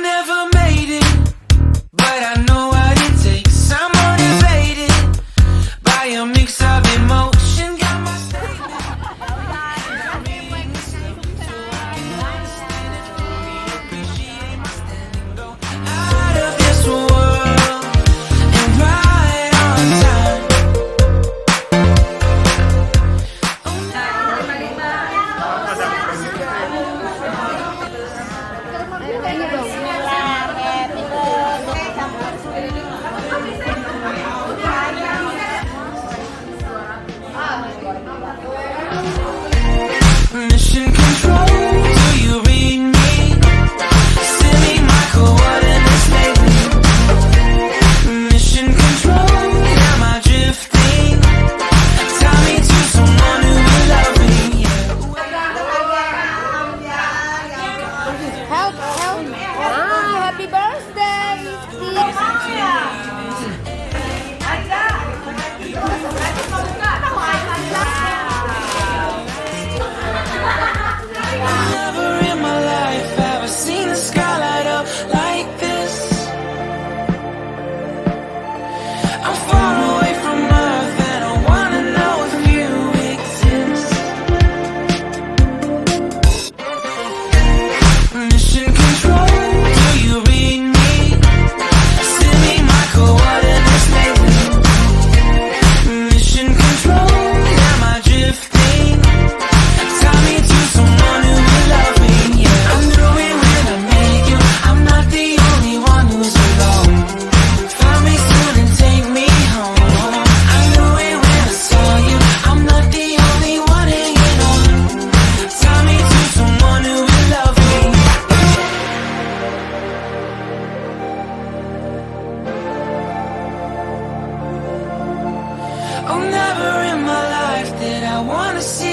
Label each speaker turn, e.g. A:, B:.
A: never made it, but I know what it takes. I'm motivated by a mix of emotion. Got my out of this world and right on time. Mission control, do you read me? Send me my coordinates lately. Mission control, am I drifting? Tie me to someone who will love me.
B: Help, help. Happy birthday,
A: Never in my life have I seen the sky light up like this. I'm far away from Earth and I wanna know if you exist. Mission control, do you read me? Send me my coordinates lately. Mission control, am I drifting? Tie me to someone who will love me, yeah. I knew it when I met you, I'm not the only one who's alone. Find me soon and take me home. I knew it when I saw you, I'm not the only one hanging on. Tie me to someone who will love me. Oh, never in my life did I wanna see